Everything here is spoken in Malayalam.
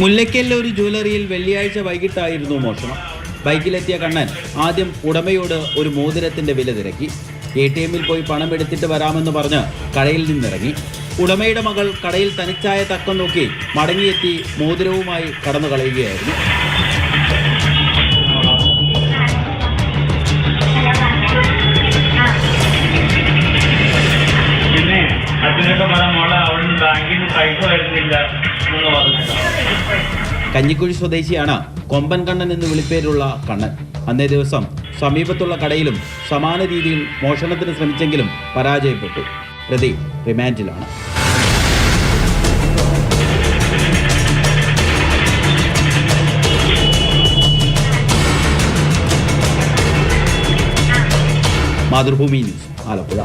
മുല്ലയ്ക്കലിലെ ഒരു ജ്വല്ലറിയിൽ വെള്ളിയാഴ്ച വൈകിട്ടായിരുന്നു മോഷണം. ബൈക്കിലെത്തിയ കണ്ണൻ ആദ്യം ഉടമയോട് ഒരു മോതിരത്തിന്റെ വില തിരക്കി. ATM-ൽ പോയി പണം എടുത്തിട്ട് വരാമെന്ന് പറഞ്ഞ് കടയിൽ നിന്നിറങ്ങി. ഉടമയുടെ മകൾ കടയിൽ തനിച്ചായ തക്കം നോക്കി മടങ്ങിയെത്തി മോതിരവുമായി കടന്നു കളയുകയായിരുന്നു. കഞ്ഞിക്കുഴി സ്വദേശിയാണ് കൊമ്പൻ കണ്ണൻ എന്ന് വിളിപ്പേരുള്ള കണ്ണൻ. അന്നേ ദിവസം സമീപത്തുള്ള കടയിലും സമാന രീതിയിൽ മോഷണത്തിന് ശ്രമിച്ചെങ്കിലും പരാജയപ്പെട്ടു. പ്രതി റിമാൻഡിലാണ്. മാതൃഭൂമി ന്യൂസ്, ആലപ്പുഴ.